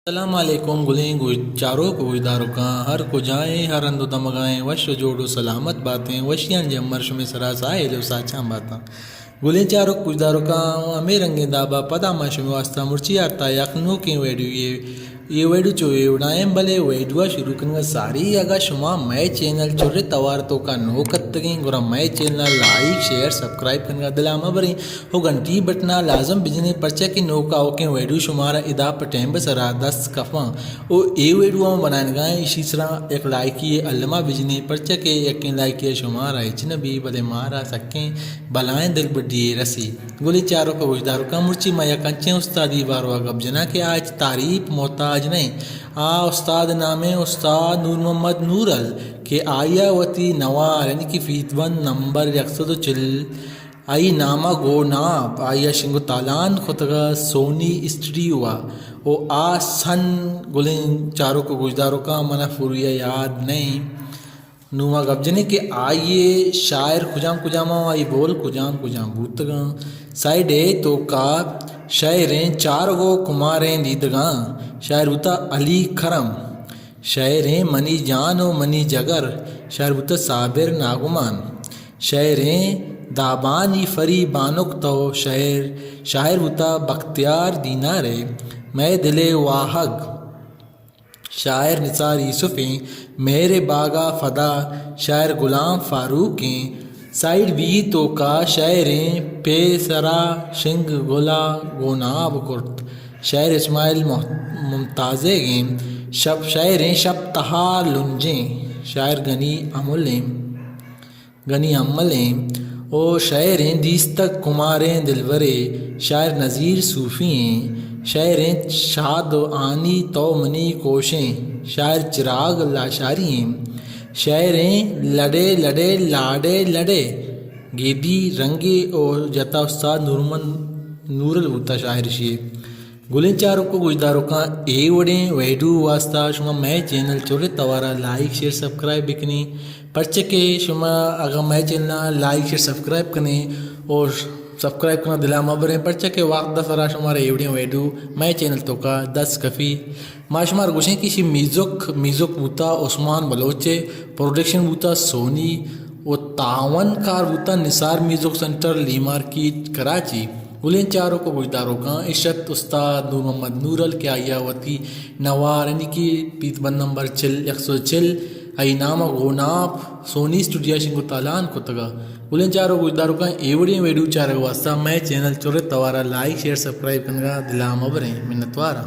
السلام علیکم گلیں چاروں کو گجداروں کا ہر کو جائیں ہر اندو دمگائیں وش جوڑو سلامت باتیں وشیاں جم مرش میں سراسائے لو ساچاں باتاں گلیں چاروں کو گجداروں کا ہمیں رنگیں دابا پدا ماش میں واسطہ مرچی آتا یخنو کی ویڈیو یہ ویڈیو چوئے اڑائیں بلے ویڈیو شروع کرنے ساری اگا شما میں چینل چورے توار تو کا نو کتگیں گورا میں چینل لائک شیئر سبسکرائب کرنے دلا مبریں ہو گھنٹی بٹنا لازم بجنے پرچہ کی نو کا اوکیں ویڈیو شمارا ادا پٹیں بسرا دس کفاں او اے ویڈیو بنائیں گائیں اسی طرح ایک لائکی علمہ بجنے پرچہ کے یقین لائکی شمارا اجنبی بلے مارا سکیں بلائیں دل بڑی رسی گلی چاروں کو وجداروں کا مرچی مایا کنچیں استادی باروا گب جنا کہ آج تعریف محتاج نہیں استاد نام استاد نور محمد نورل کہ آیا وتی نوار یعنی کہ فیتون نمبر 140 آئی نامہ گو ناپ آیا شنگو تالان خطگا سونی اسٹوڈیو او سن گلیں چاروں کو گجداروں کا منہ فرویا یاد نہیں نوما گبجنے کہ آئیے شاعر کجام آئی بول کجام بوتگاں سائڈے تو کا شاعریں چار گو کماریں دیدگاں شاعر ہوتا علی کرم شاعریں منی جان و منی جگر شاعر ہوتا صابر ناگمان شاعریں دابانی فری بانک تو شاعر ہوتا بختیار دینارے میں دلے واہگ شاعر نثار یوسفیں میرے باغا فدا شاعر غلام فاروقیں سائڈ بھی تو کا شاعریں پے سرا شنگ گلا گوناب کرت شاعر اسماعیل ممتازیں شاعریں شب تہا لنجیں شاعر گنی عملیں او شاعریں دیستک کماریں دلورے شاعر نذیر صوفییں شاعریں شاد و آنی تو منی کوشیں شاعر چراغ لاشاریں شاعریں لڑے لاڑے لڑے گیدی رنگے اور جتا استاد نورل ہوتا شاعر شیئے گلیں چاروں کو گجداروں کا اے وڑیں ویڈیو واسطہ شما میں چینل چورے توارا لائک شیئر سبسکرائب بکنے پرچہ کے شما اگر میں چینل لائک شیئر سبسکرائب کرنے اور سبسکرائب کرنا دلا مبریں پرچہ کے وقت دفرا شمارا ایوڑیاں ویڈیو میں چینل تو کا 10 کفی ما شمار گوشیں کسی میزک بوتا عثمان بلوچے پروڈکشن بوتا سونی و تعاون کار بوتا نثار میوزک سنٹر لی مارکیٹ کراچی گلیں چاروں کو گجداروں کا عشت استاد نور محمد نورل کے آیا وتی نوار یعنی کہ پیت بند نمبر 140 ای نامہ گوناپ سونی اسٹوڈیو شنگو تالان کو تگا گلیں چاروں گجداروں کا ایوڑی ویڈیو چارے واسطہ میں چینل چورے توارا لائک شیئر سبسکرائب کرنا دلا مبریں منتوارا